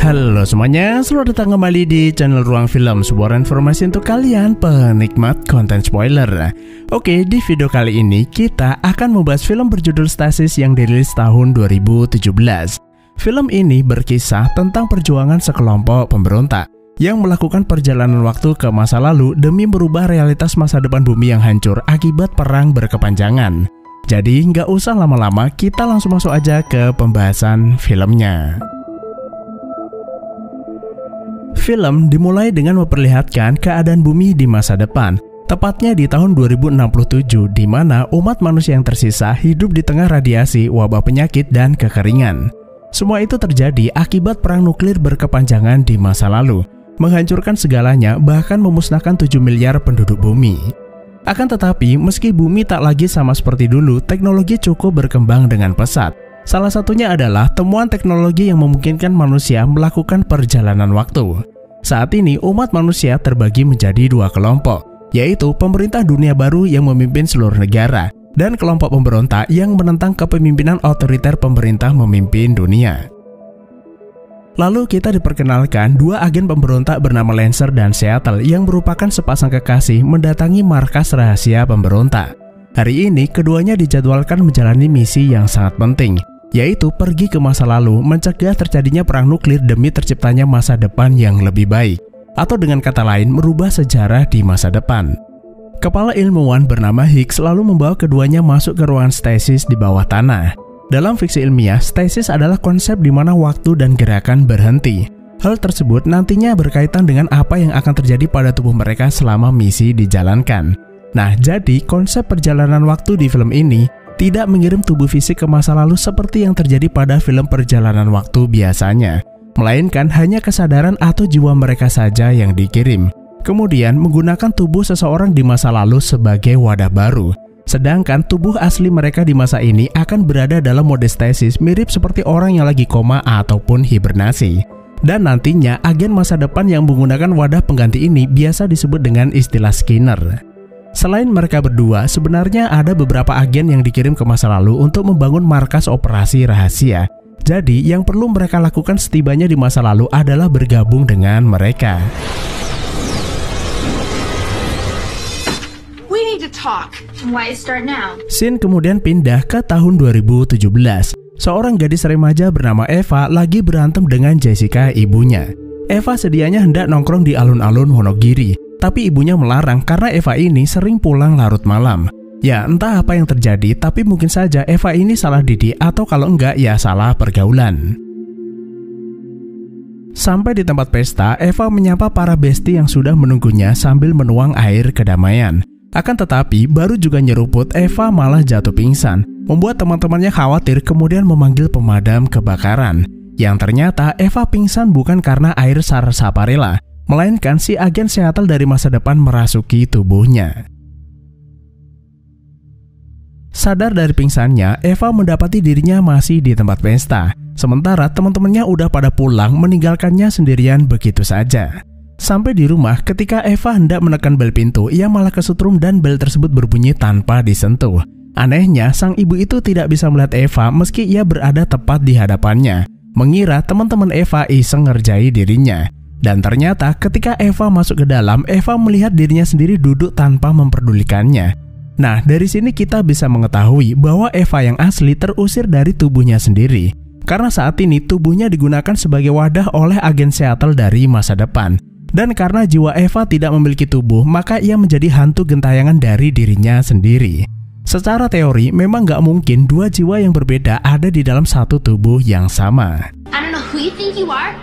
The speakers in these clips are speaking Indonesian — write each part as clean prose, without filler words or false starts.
Halo semuanya, selamat datang kembali di channel Ruang Film, sebuah informasi untuk kalian penikmat konten spoiler. Oke, di video kali ini kita akan membahas film berjudul Stasis yang dirilis tahun 2017. Film ini berkisah tentang perjuangan sekelompok pemberontak yang melakukan perjalanan waktu ke masa lalu demi merubah realitas masa depan bumi yang hancur akibat perang berkepanjangan. Jadi nggak usah lama-lama, kita langsung masuk aja ke pembahasan filmnya. Film dimulai dengan memperlihatkan keadaan bumi di masa depan, tepatnya di tahun 2067, di mana umat manusia yang tersisa hidup di tengah radiasi, wabah penyakit, dan kekeringan. Semua itu terjadi akibat perang nuklir berkepanjangan di masa lalu, menghancurkan segalanya, bahkan memusnahkan 7 miliar penduduk bumi. Akan tetapi, meski bumi tak lagi sama seperti dulu, teknologi cukup berkembang dengan pesat. Salah satunya adalah temuan teknologi yang memungkinkan manusia melakukan perjalanan waktu. Saat ini, umat manusia terbagi menjadi dua kelompok, yaitu pemerintah dunia baru yang memimpin seluruh negara, dan kelompok pemberontak yang menentang kepemimpinan otoriter pemerintah memimpin dunia. Lalu kita diperkenalkan dua agen pemberontak bernama Lancer dan Seattle yang merupakan sepasang kekasih mendatangi markas rahasia pemberontak. Hari ini, keduanya dijadwalkan menjalani misi yang sangat penting, yaitu pergi ke masa lalu mencegah terjadinya perang nuklir demi terciptanya masa depan yang lebih baik, atau dengan kata lain merubah sejarah di masa depan. Kepala ilmuwan bernama Higgs lalu membawa keduanya masuk ke ruangan stasis di bawah tanah. Dalam fiksi ilmiah, stasis adalah konsep di mana waktu dan gerakan berhenti. Hal tersebut nantinya berkaitan dengan apa yang akan terjadi pada tubuh mereka selama misi dijalankan. Nah, jadi konsep perjalanan waktu di film ini tidak mengirim tubuh fisik ke masa lalu seperti yang terjadi pada film perjalanan waktu biasanya, melainkan hanya kesadaran atau jiwa mereka saja yang dikirim, kemudian menggunakan tubuh seseorang di masa lalu sebagai wadah baru. Sedangkan tubuh asli mereka di masa ini akan berada dalam mode stasis, mirip seperti orang yang lagi koma ataupun hibernasi. Dan nantinya agen masa depan yang menggunakan wadah pengganti ini biasa disebut dengan istilah Skinner. Selain mereka berdua, sebenarnya ada beberapa agen yang dikirim ke masa lalu untuk membangun markas operasi rahasia. Jadi, yang perlu mereka lakukan setibanya di masa lalu adalah bergabung dengan mereka. We need to talk. Why start now? Scene kemudian pindah ke tahun 2017. Seorang gadis remaja bernama Eva lagi berantem dengan Jessica, ibunya. Eva sedianya hendak nongkrong di alun-alun Wonogiri, tapi ibunya melarang karena Eva ini sering pulang larut malam. Ya, entah apa yang terjadi, tapi mungkin saja Eva ini salah didik, atau kalau enggak ya salah pergaulan. Sampai di tempat pesta, Eva menyapa para besti yang sudah menunggunya sambil menuang air kedamaian. Akan tetapi, baru juga nyeruput, Eva malah jatuh pingsan, membuat teman-temannya khawatir kemudian memanggil pemadam kebakaran. Yang ternyata Eva pingsan bukan karena air sarsaparilla, melainkan si agen Seattle dari masa depan merasuki tubuhnya. Sadar dari pingsannya, Eva mendapati dirinya masih di tempat pesta, sementara teman-temannya udah pada pulang meninggalkannya sendirian begitu saja. Sampai di rumah, ketika Eva hendak menekan bel pintu, ia malah kesetrum dan bel tersebut berbunyi tanpa disentuh. Anehnya, sang ibu itu tidak bisa melihat Eva meski ia berada tepat di hadapannya, mengira teman-teman Eva iseng ngerjai dirinya. Dan ternyata ketika Eva masuk ke dalam, Eva melihat dirinya sendiri duduk tanpa memperdulikannya. Nah, dari sini kita bisa mengetahui bahwa Eva yang asli terusir dari tubuhnya sendiri, karena saat ini tubuhnya digunakan sebagai wadah oleh agen Seattle dari masa depan. Dan karena jiwa Eva tidak memiliki tubuh, maka ia menjadi hantu gentayangan dari dirinya sendiri. Secara teori, memang nggak mungkin dua jiwa yang berbeda ada di dalam satu tubuh yang sama. I don't know who you think you are.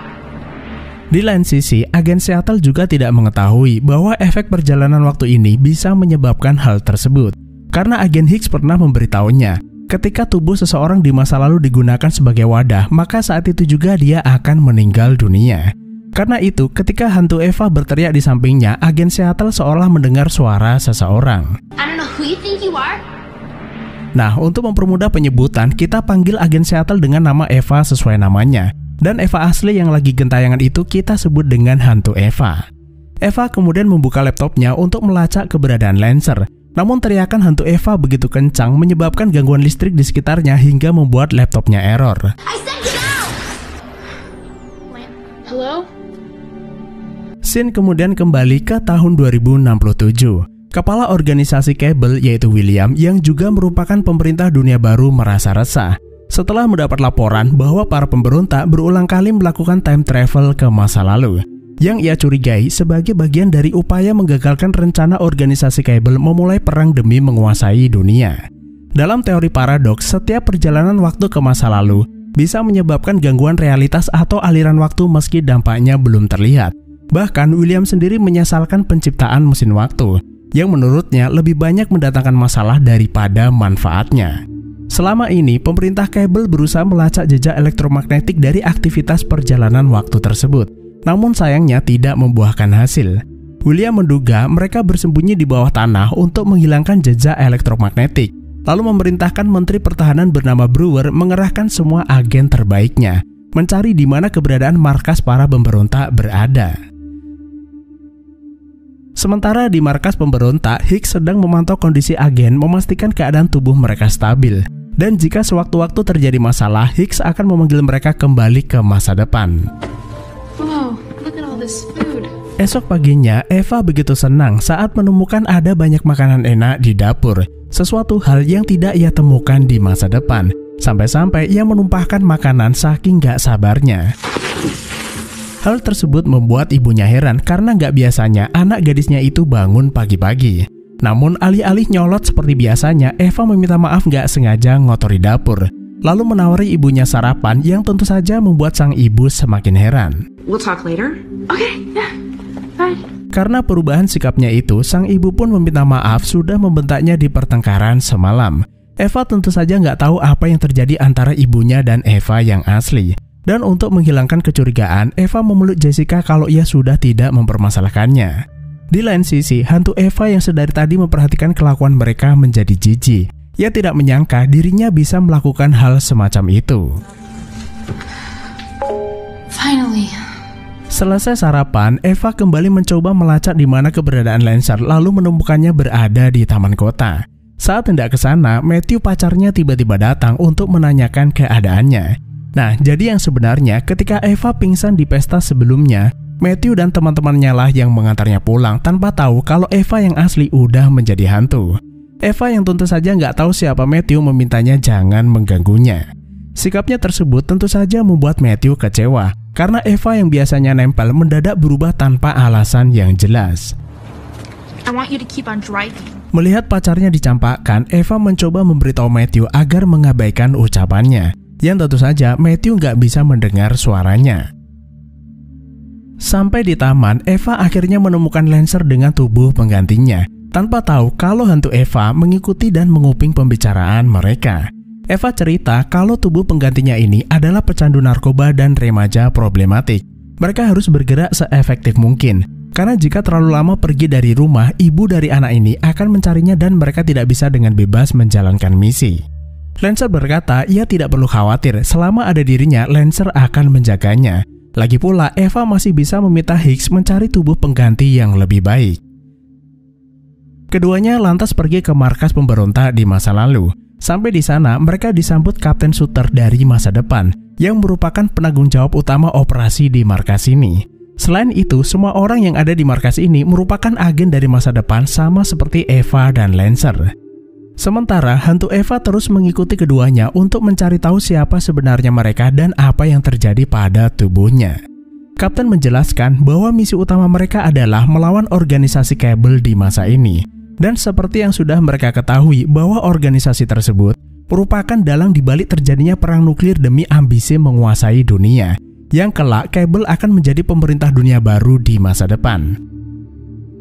Di lain sisi, agen Seattle juga tidak mengetahui bahwa efek perjalanan waktu ini bisa menyebabkan hal tersebut. Karena agen Higgs pernah memberitahunya, ketika tubuh seseorang di masa lalu digunakan sebagai wadah, maka saat itu juga dia akan meninggal dunia. Karena itu, ketika hantu Eva berteriak di sampingnya, agen Seattle seolah mendengar suara seseorang. I don't know who you think you are. Nah, untuk mempermudah penyebutan, kita panggil agen Seattle dengan nama Eva sesuai namanya. Dan Eva asli yang lagi gentayangan itu kita sebut dengan hantu Eva. Eva kemudian membuka laptopnya untuk melacak keberadaan Lancer. Namun teriakan hantu Eva begitu kencang menyebabkan gangguan listrik di sekitarnya hingga membuat laptopnya error. I said get out. Scene kemudian kembali ke tahun 2067. Kepala organisasi kabel yaitu William yang juga merupakan pemerintah dunia baru merasa resah setelah mendapat laporan bahwa para pemberontak berulang kali melakukan time travel ke masa lalu yang ia curigai sebagai bagian dari upaya menggagalkan rencana organisasi kabel memulai perang demi menguasai dunia. Dalam teori paradoks, setiap perjalanan waktu ke masa lalu bisa menyebabkan gangguan realitas atau aliran waktu meski dampaknya belum terlihat. Bahkan William sendiri menyesalkan penciptaan mesin waktu yang menurutnya lebih banyak mendatangkan masalah daripada manfaatnya. Selama ini, pemerintah kabel berusaha melacak jejak elektromagnetik dari aktivitas perjalanan waktu tersebut. Namun sayangnya tidak membuahkan hasil. William menduga mereka bersembunyi di bawah tanah untuk menghilangkan jejak elektromagnetik. Lalu memerintahkan Menteri Pertahanan bernama Brewer mengerahkan semua agen terbaiknya mencari di mana keberadaan markas para pemberontak berada. Sementara di markas pemberontak, Hicks sedang memantau kondisi agen memastikan keadaan tubuh mereka stabil. Dan jika sewaktu-waktu terjadi masalah, Hicks akan memanggil mereka kembali ke masa depan. Whoa, look at all this food. Esok paginya, Eva begitu senang saat menemukan ada banyak makanan enak di dapur. Sesuatu hal yang tidak ia temukan di masa depan. Sampai-sampai ia menumpahkan makanan saking gak sabarnya. Hal tersebut membuat ibunya heran karena gak biasanya anak gadisnya itu bangun pagi-pagi. Namun alih-alih nyolot seperti biasanya, Eva meminta maaf gak sengaja ngotori dapur. Lalu menawari ibunya sarapan yang tentu saja membuat sang ibu semakin heran. We'll talk later. Okay, yeah, bye. Karena perubahan sikapnya itu, sang ibu pun meminta maaf sudah membentaknya di pertengkaran semalam. Eva tentu saja nggak tahu apa yang terjadi antara ibunya dan Eva yang asli. Dan untuk menghilangkan kecurigaan, Eva memeluk Jessica kalau ia sudah tidak mempermasalahkannya. Di lain sisi, hantu Eva yang sedari tadi memperhatikan kelakuan mereka menjadi jijik. Ia tidak menyangka dirinya bisa melakukan hal semacam itu. Finally. Selesai sarapan, Eva kembali mencoba melacak di mana keberadaan Lancer lalu menemukannya berada di taman kota. Saat hendak ke sana, Matthew pacarnya tiba-tiba datang untuk menanyakan keadaannya. Nah, jadi yang sebenarnya ketika Eva pingsan di pesta sebelumnya, Matthew dan teman-temannya lah yang mengantarnya pulang tanpa tahu kalau Eva yang asli udah menjadi hantu. Eva yang tentu saja nggak tahu siapa Matthew memintanya jangan mengganggunya. Sikapnya tersebut tentu saja membuat Matthew kecewa, karena Eva yang biasanya nempel mendadak berubah tanpa alasan yang jelas. I want you to keep on driving. Melihat pacarnya dicampakkan, Eva mencoba memberitahu Matthew agar mengabaikan ucapannya. Yang tentu saja Matthew nggak bisa mendengar suaranya. Sampai di taman, Eva akhirnya menemukan Lancer dengan tubuh penggantinya, tanpa tahu kalau hantu Eva mengikuti dan menguping pembicaraan mereka. Eva cerita kalau tubuh penggantinya ini adalah pecandu narkoba dan remaja problematik. Mereka harus bergerak seefektif mungkin, karena jika terlalu lama pergi dari rumah, ibu dari anak ini akan mencarinya dan mereka tidak bisa dengan bebas menjalankan misi. Lancer berkata ia tidak perlu khawatir, selama ada dirinya, Lancer akan menjaganya. Lagi pula, Eva masih bisa meminta Hicks mencari tubuh pengganti yang lebih baik. Keduanya lantas pergi ke markas pemberontak di masa lalu. Sampai di sana, mereka disambut Kapten Suter dari masa depan, yang merupakan penanggung jawab utama operasi di markas ini. Selain itu, semua orang yang ada di markas ini merupakan agen dari masa depan sama seperti Eva dan Lancer. Sementara hantu Eva terus mengikuti keduanya untuk mencari tahu siapa sebenarnya mereka dan apa yang terjadi pada tubuhnya. Kapten menjelaskan bahwa misi utama mereka adalah melawan organisasi kabel di masa ini. Dan seperti yang sudah mereka ketahui bahwa organisasi tersebut merupakan dalang dibalik terjadinya perang nuklir demi ambisi menguasai dunia. Yang kelak kabel akan menjadi pemerintah dunia baru di masa depan.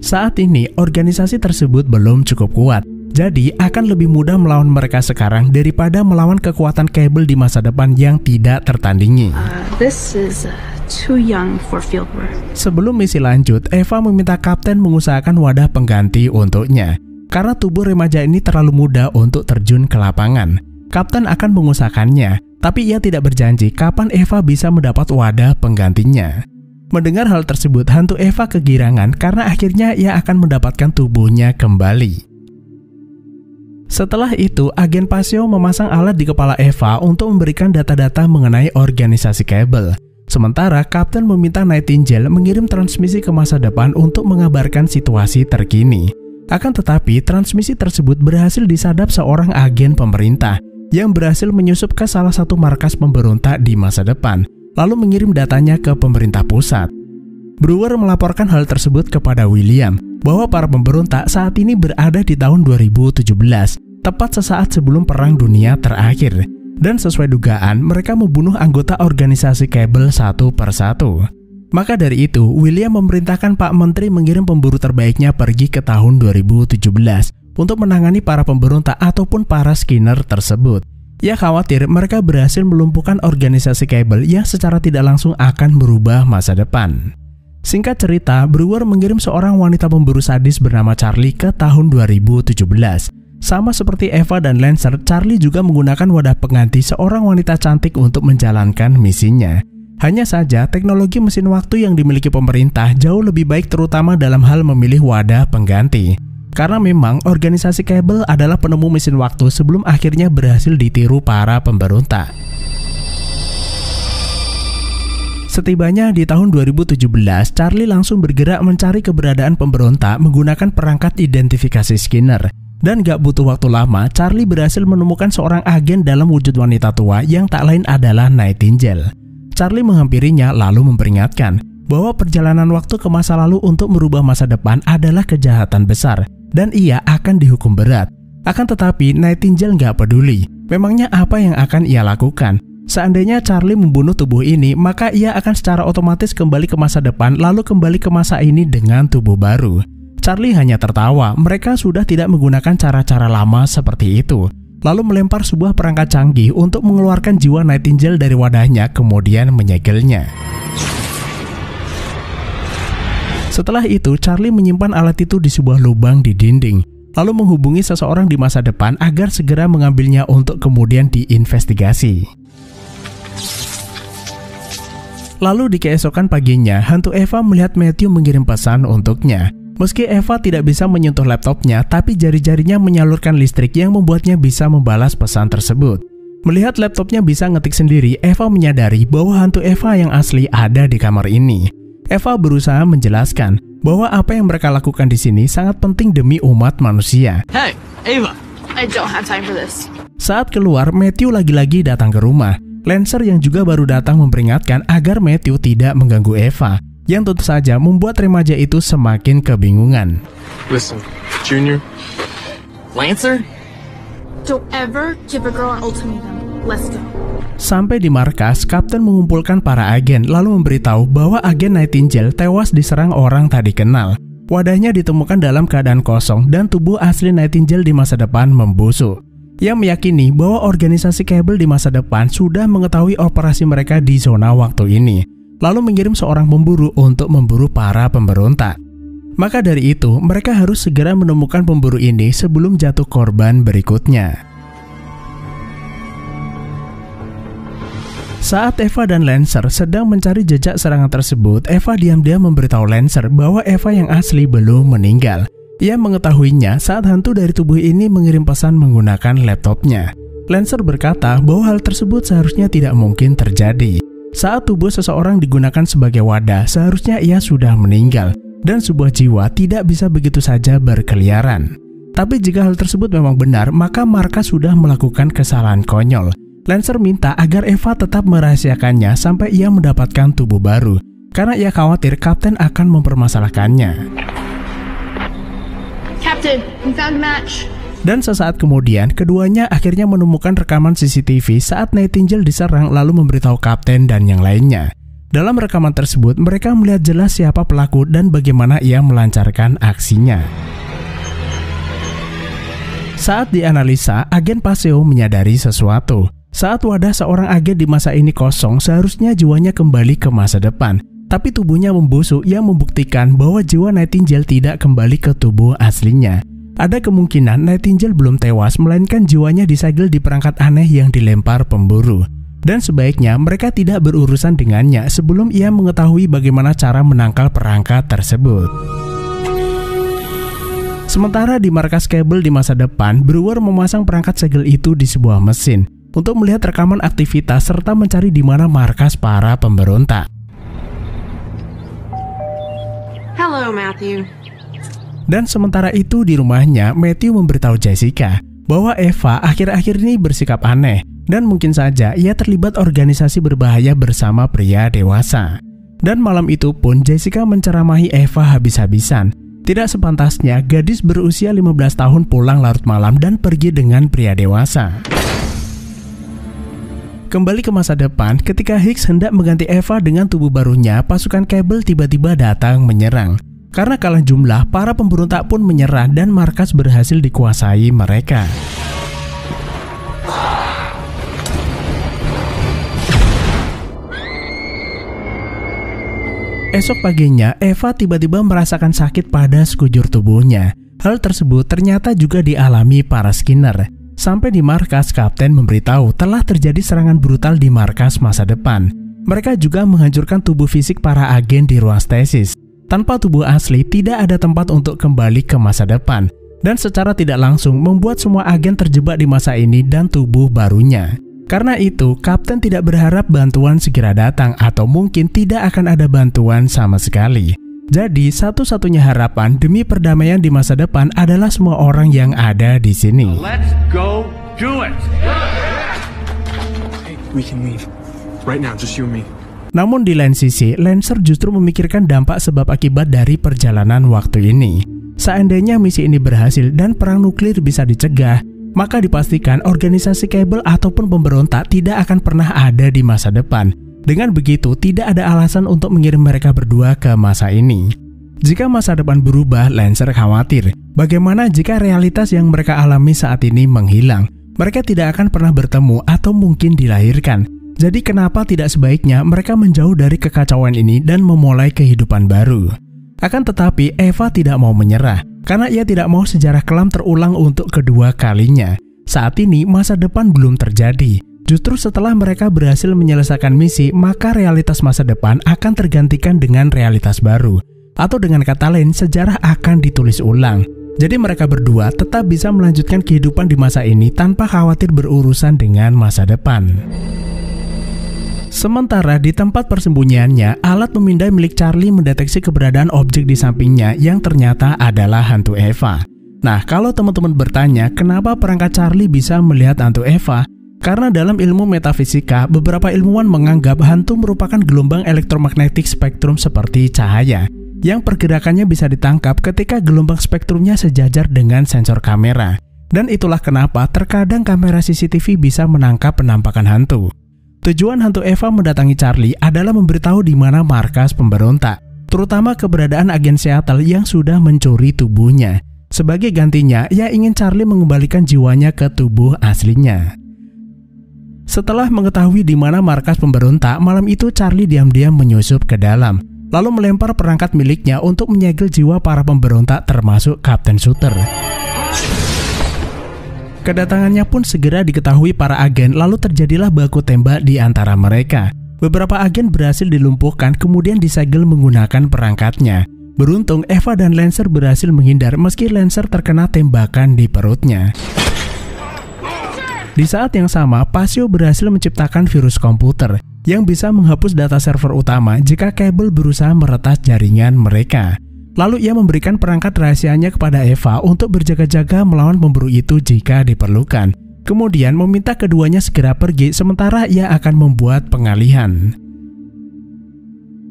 Saat ini organisasi tersebut belum cukup kuat. Jadi akan lebih mudah melawan mereka sekarang daripada melawan kekuatan kabel di masa depan yang tidak tertandingi. This is too young for field work. Sebelum misi lanjut, Eva meminta Kapten mengusahakan wadah pengganti untuknya. Karena tubuh remaja ini terlalu muda untuk terjun ke lapangan. Kapten akan mengusahakannya, tapi ia tidak berjanji kapan Eva bisa mendapat wadah penggantinya. Mendengar hal tersebut, hantu Eva kegirangan karena akhirnya ia akan mendapatkan tubuhnya kembali. Setelah itu, agen Pasio memasang alat di kepala Eva untuk memberikan data-data mengenai organisasi kabel. Sementara Kapten meminta Nightingale mengirim transmisi ke masa depan untuk mengabarkan situasi terkini. Akan tetapi, transmisi tersebut berhasil disadap seorang agen pemerintah yang berhasil menyusup ke salah satu markas pemberontak di masa depan, lalu mengirim datanya ke pemerintah pusat. Brewer melaporkan hal tersebut kepada William, bahwa para pemberontak saat ini berada di tahun 2017, tepat sesaat sebelum Perang Dunia terakhir. Dan sesuai dugaan, mereka membunuh anggota organisasi Cable satu persatu. Maka dari itu, William memerintahkan Pak Menteri mengirim pemburu terbaiknya pergi ke tahun 2017 untuk menangani para pemberontak ataupun para Skinner tersebut. Ia khawatir mereka berhasil melumpuhkan organisasi Cable yang secara tidak langsung akan merubah masa depan. Singkat cerita, Brewer mengirim seorang wanita pemburu sadis bernama Charlie ke tahun 2017. Sama seperti Eva dan Lancer, Charlie juga menggunakan wadah pengganti seorang wanita cantik untuk menjalankan misinya. Hanya saja, teknologi mesin waktu yang dimiliki pemerintah jauh lebih baik terutama dalam hal memilih wadah pengganti. Karena memang organisasi Cable adalah penemu mesin waktu sebelum akhirnya berhasil ditiru para pemberontak. Setibanya di tahun 2017, Charlie langsung bergerak mencari keberadaan pemberontak menggunakan perangkat identifikasi Skinner. Dan gak butuh waktu lama, Charlie berhasil menemukan seorang agen dalam wujud wanita tua yang tak lain adalah Nightingale. Charlie menghampirinya lalu memperingatkan bahwa perjalanan waktu ke masa lalu untuk merubah masa depan adalah kejahatan besar dan ia akan dihukum berat. Akan tetapi Nightingale gak peduli. Memangnya apa yang akan ia lakukan? Seandainya Charlie membunuh tubuh ini, maka ia akan secara otomatis kembali ke masa depan lalu kembali ke masa ini dengan tubuh baru. Charlie hanya tertawa, mereka sudah tidak menggunakan cara-cara lama seperti itu. Lalu melempar sebuah perangkat canggih untuk mengeluarkan jiwa Nightingale dari wadahnya, kemudian menyegelnya. Setelah itu, Charlie menyimpan alat itu di sebuah lubang di dinding, lalu menghubungi seseorang di masa depan agar segera mengambilnya untuk kemudian diinvestigasi. Lalu di keesokan paginya, hantu Eva melihat Matthew mengirim pesan untuknya. Meski Eva tidak bisa menyentuh laptopnya, tapi jari-jarinya menyalurkan listrik yang membuatnya bisa membalas pesan tersebut. Melihat laptopnya bisa ngetik sendiri, Eva menyadari bahwa hantu Eva yang asli ada di kamar ini. Eva berusaha menjelaskan bahwa apa yang mereka lakukan di sini sangat penting demi umat manusia. Hey, Eva! I don't have time for this. Saat keluar, Matthew lagi-lagi datang ke rumah. Lancer yang juga baru datang memperingatkan agar Matthew tidak mengganggu Eva, yang tentu saja membuat remaja itu semakin kebingungan. Listen, Junior, Lancer? Don't ever give a girl an ultimatum. Let's go. Sampai di markas, Kapten mengumpulkan para agen lalu memberitahu bahwa agen Nightingale tewas diserang orang tak dikenal. Wadahnya ditemukan dalam keadaan kosong dan tubuh asli Nightingale di masa depan membusuk. Ia meyakini bahwa organisasi Cable di masa depan sudah mengetahui operasi mereka di zona waktu ini, lalu mengirim seorang pemburu untuk memburu para pemberontak. Maka dari itu, mereka harus segera menemukan pemburu ini sebelum jatuh korban berikutnya. Saat Eva dan Lancer sedang mencari jejak serangan tersebut, Eva diam-diam memberitahu Lancer bahwa Eva yang asli belum meninggal. Ia mengetahuinya saat hantu dari tubuh ini mengirim pesan menggunakan laptopnya. Lancer berkata bahwa hal tersebut seharusnya tidak mungkin terjadi. Saat tubuh seseorang digunakan sebagai wadah, seharusnya ia sudah meninggal, dan sebuah jiwa tidak bisa begitu saja berkeliaran. Tapi jika hal tersebut memang benar, maka markas sudah melakukan kesalahan konyol. Lancer minta agar Eva tetap merahasiakannya sampai ia mendapatkan tubuh baru, karena ia khawatir Kapten akan mempermasalahkannya. Captain, we found a match. Dan sesaat kemudian, keduanya akhirnya menemukan rekaman CCTV saat Nightingale diserang lalu memberitahu Kapten dan yang lainnya. Dalam rekaman tersebut, mereka melihat jelas siapa pelaku dan bagaimana ia melancarkan aksinya. Saat dianalisa, agen Paseo menyadari sesuatu. Saat wadah seorang agen di masa ini kosong, seharusnya jiwanya kembali ke masa depan. Tapi tubuhnya membusuk yang membuktikan bahwa jiwa Nightingale tidak kembali ke tubuh aslinya. Ada kemungkinan Nightingale belum tewas, melainkan jiwanya disegel di perangkat aneh yang dilempar pemburu. Dan sebaiknya mereka tidak berurusan dengannya sebelum ia mengetahui bagaimana cara menangkal perangkat tersebut. Sementara di markas Cable di masa depan, Brewer memasang perangkat segel itu di sebuah mesin. untuk melihat rekaman aktivitas serta mencari di mana markas para pemberontak. Hello, Matthew. Dan sementara itu di rumahnya, Matthew memberitahu Jessica bahwa Eva akhir-akhir ini bersikap aneh dan mungkin saja ia terlibat organisasi berbahaya bersama pria dewasa. Dan malam itu pun Jessica menceramahi Eva habis-habisan. Tidak sepantasnya gadis berusia 15 tahun pulang larut malam dan pergi dengan pria dewasa. Kembali ke masa depan, ketika Hicks hendak mengganti Eva dengan tubuh barunya, pasukan Cable tiba-tiba datang menyerang. Karena kalah jumlah, para pemberontak pun menyerah dan markas berhasil dikuasai mereka. Esok paginya, Eva tiba-tiba merasakan sakit pada sekujur tubuhnya. Hal tersebut ternyata juga dialami para Skinner. Sampai di markas, Kapten memberitahu telah terjadi serangan brutal di markas masa depan. Mereka juga menghancurkan tubuh fisik para agen di ruang stasis. Tanpa tubuh asli, tidak ada tempat untuk kembali ke masa depan. Dan secara tidak langsung membuat semua agen terjebak di masa ini dan tubuh barunya. Karena itu, Kapten tidak berharap bantuan segera datang atau mungkin tidak akan ada bantuan sama sekali. Jadi, satu-satunya harapan demi perdamaian di masa depan adalah semua orang yang ada di sini. Let's go do it. Hey, we can leave. Right now, just you and me. Namun di lain sisi, Lancer justru memikirkan dampak sebab akibat dari perjalanan waktu ini. Seandainya misi ini berhasil dan perang nuklir bisa dicegah, maka dipastikan organisasi Cable ataupun pemberontak tidak akan pernah ada di masa depan. Dengan begitu, tidak ada alasan untuk mengirim mereka berdua ke masa ini. Jika masa depan berubah, Lancer khawatir bagaimana jika realitas yang mereka alami saat ini menghilang. Mereka tidak akan pernah bertemu atau mungkin dilahirkan. Jadi kenapa tidak sebaiknya mereka menjauh dari kekacauan ini dan memulai kehidupan baru? Akan tetapi Eva tidak mau menyerah, karena ia tidak mau sejarah kelam terulang untuk kedua kalinya. Saat ini masa depan belum terjadi. Justru setelah mereka berhasil menyelesaikan misi, maka realitas masa depan akan tergantikan dengan realitas baru. Atau dengan kata lain, sejarah akan ditulis ulang. Jadi mereka berdua tetap bisa melanjutkan kehidupan di masa ini tanpa khawatir berurusan dengan masa depan. Sementara di tempat persembunyiannya, alat pemindai milik Charlie mendeteksi keberadaan objek di sampingnya yang ternyata adalah hantu Eva. Nah, kalau teman-teman bertanya kenapa perangkat Charlie bisa melihat hantu Eva, karena dalam ilmu metafisika, beberapa ilmuwan menganggap hantu merupakan gelombang elektromagnetik spektrum seperti cahaya, yang pergerakannya bisa ditangkap ketika gelombang spektrumnya sejajar dengan sensor kamera. Dan itulah kenapa terkadang kamera CCTV bisa menangkap penampakan hantu. Tujuan hantu Eva mendatangi Charlie adalah memberitahu di mana markas pemberontak, terutama keberadaan agen Seattle yang sudah mencuri tubuhnya. Sebagai gantinya, ia ingin Charlie mengembalikan jiwanya ke tubuh aslinya. Setelah mengetahui di mana markas pemberontak, malam itu Charlie diam-diam menyusup ke dalam, lalu melempar perangkat miliknya untuk menyegel jiwa para pemberontak termasuk Kapten Shooter. Kedatangannya pun segera diketahui para agen, lalu terjadilah baku tembak di antara mereka. Beberapa agen berhasil dilumpuhkan kemudian disegel menggunakan perangkatnya. Beruntung Eva dan Lancer berhasil menghindar meski Lancer terkena tembakan di perutnya. Di saat yang sama, Pasio berhasil menciptakan virus komputer yang bisa menghapus data server utama jika Cable berusaha meretas jaringan mereka. Lalu ia memberikan perangkat rahasianya kepada Eva untuk berjaga-jaga melawan pemburu itu jika diperlukan. Kemudian meminta keduanya segera pergi sementara ia akan membuat pengalihan.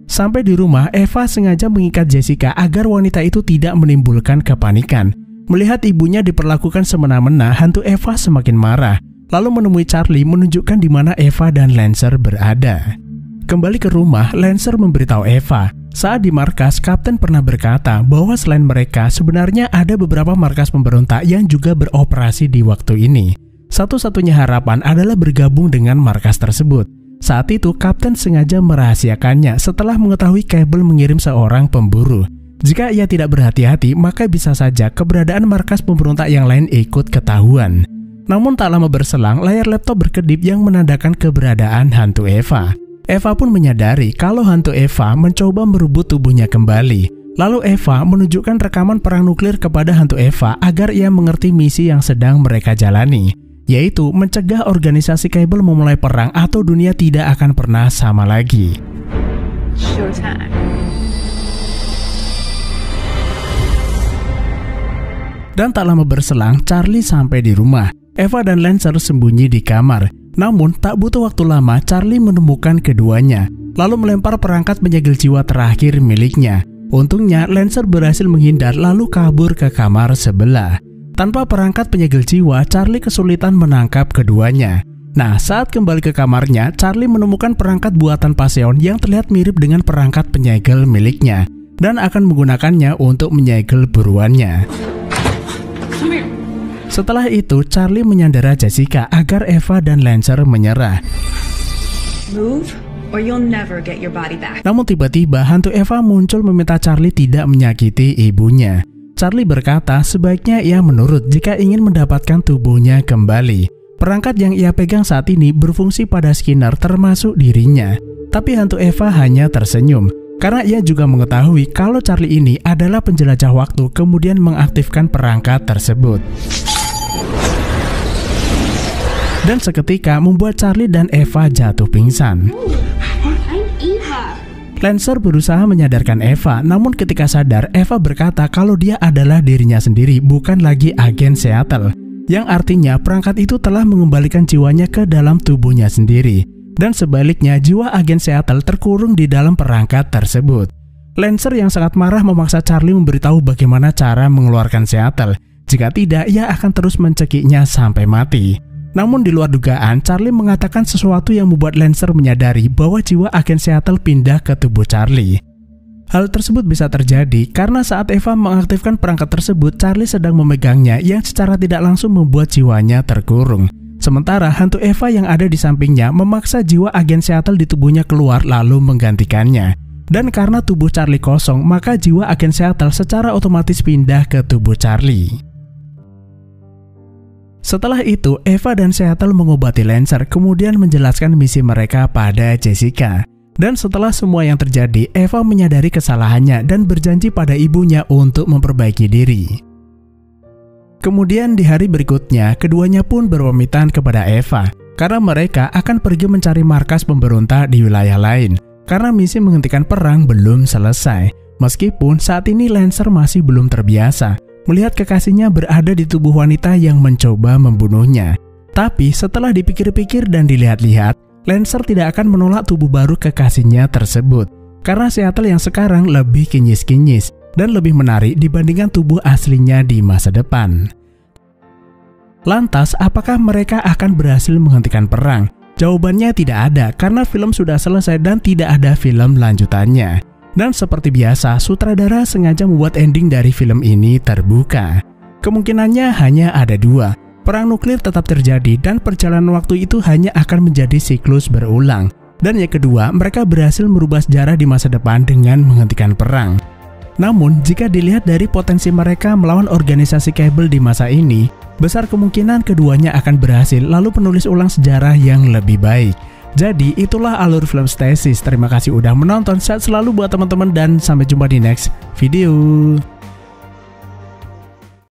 Sampai di rumah, Eva sengaja mengikat Jessica agar wanita itu tidak menimbulkan kepanikan. Melihat ibunya diperlakukan semena-mena, hantu Eva semakin marah. Lalu menemui Charlie menunjukkan di mana Eva dan Lancer berada. Kembali ke rumah, Lancer memberitahu Eva, saat di markas, Kapten pernah berkata bahwa selain mereka, sebenarnya ada beberapa markas pemberontak yang juga beroperasi di waktu ini. Satu-satunya harapan adalah bergabung dengan markas tersebut. Saat itu, Kapten sengaja merahasiakannya setelah mengetahui Cable mengirim seorang pemburu. Jika ia tidak berhati-hati, maka bisa saja keberadaan markas pemberontak yang lain ikut ketahuan. Namun tak lama berselang, layar laptop berkedip yang menandakan keberadaan hantu Eva. Eva pun menyadari kalau hantu Eva mencoba merebut tubuhnya kembali. Lalu Eva menunjukkan rekaman perang nuklir kepada hantu Eva agar ia mengerti misi yang sedang mereka jalani, yaitu mencegah organisasi kabel memulai perang atau dunia tidak akan pernah sama lagi. Showtime. Dan tak lama berselang, Charlie sampai di rumah. Eva dan Lancer sembunyi di kamar. Namun, tak butuh waktu lama, Charlie menemukan keduanya, lalu melempar perangkat penyegel jiwa terakhir miliknya. Untungnya, Lancer berhasil menghindar lalu kabur ke kamar sebelah. Tanpa perangkat penyegel jiwa, Charlie kesulitan menangkap keduanya. Nah, saat kembali ke kamarnya, Charlie menemukan perangkat buatan Paseon yang terlihat mirip dengan perangkat penyegel miliknya, dan akan menggunakannya untuk menyegel buruannya. Setelah itu, Charlie menyandera Jessica agar Eva dan Lancer menyerah. Move, or you'll never get your body back. Namun tiba-tiba hantu Eva muncul meminta Charlie tidak menyakiti ibunya. Charlie berkata sebaiknya ia menurut jika ingin mendapatkan tubuhnya kembali. Perangkat yang ia pegang saat ini berfungsi pada Skinner termasuk dirinya. Tapi hantu Eva hanya tersenyum, karena ia juga mengetahui kalau Charlie ini adalah penjelajah waktu kemudian mengaktifkan perangkat tersebut. Dan seketika membuat Charlie dan Eva jatuh pingsan. Lancer berusaha menyadarkan Eva, namun ketika sadar, Eva berkata kalau dia adalah dirinya sendiri, bukan lagi agen Seattle. Yang artinya perangkat itu telah mengembalikan jiwanya ke dalam tubuhnya sendiri. Dan sebaliknya, jiwa agen Seattle terkurung di dalam perangkat tersebut. Lancer yang sangat marah memaksa Charlie memberitahu bagaimana cara mengeluarkan Seattle. Jika tidak, ia akan terus mencekiknya sampai mati. Namun di luar dugaan, Charlie mengatakan sesuatu yang membuat Lancer menyadari bahwa jiwa agen Seattle pindah ke tubuh Charlie. Hal tersebut bisa terjadi karena saat Eva mengaktifkan perangkat tersebut, Charlie sedang memegangnya yang secara tidak langsung membuat jiwanya terkurung. Sementara hantu Eva yang ada di sampingnya memaksa jiwa agen Seattle di tubuhnya keluar lalu menggantikannya. Dan karena tubuh Charlie kosong, maka jiwa agen Seattle secara otomatis pindah ke tubuh Charlie. Setelah itu, Eva dan Seattle mengobati Lancer, kemudian menjelaskan misi mereka pada Jessica. Dan setelah semua yang terjadi, Eva menyadari kesalahannya dan berjanji pada ibunya untuk memperbaiki diri. Kemudian di hari berikutnya, keduanya pun berpamitan kepada Eva, karena mereka akan pergi mencari markas pemberontak di wilayah lain, karena misi menghentikan perang belum selesai. Meskipun saat ini Lancer masih belum terbiasa melihat kekasihnya berada di tubuh wanita yang mencoba membunuhnya. Tapi setelah dipikir-pikir dan dilihat-lihat, Lancer tidak akan menolak tubuh baru kekasihnya tersebut, karena Seattle yang sekarang lebih kinyis-kinyis dan lebih menarik dibandingkan tubuh aslinya di masa depan. Lantas, apakah mereka akan berhasil menghentikan perang? Jawabannya tidak ada, karena film sudah selesai dan tidak ada film lanjutannya. Dan seperti biasa, sutradara sengaja membuat ending dari film ini terbuka. Kemungkinannya hanya ada dua. Perang nuklir tetap terjadi dan perjalanan waktu itu hanya akan menjadi siklus berulang. Dan yang kedua, mereka berhasil merubah sejarah di masa depan dengan menghentikan perang. Namun, jika dilihat dari potensi mereka melawan organisasi kabel di masa ini, besar kemungkinan keduanya akan berhasil lalu penulis ulang sejarah yang lebih baik. Jadi itulah alur film Stasis. Terima kasih udah menonton, sehat selalu buat teman-teman dan sampai jumpa di next video.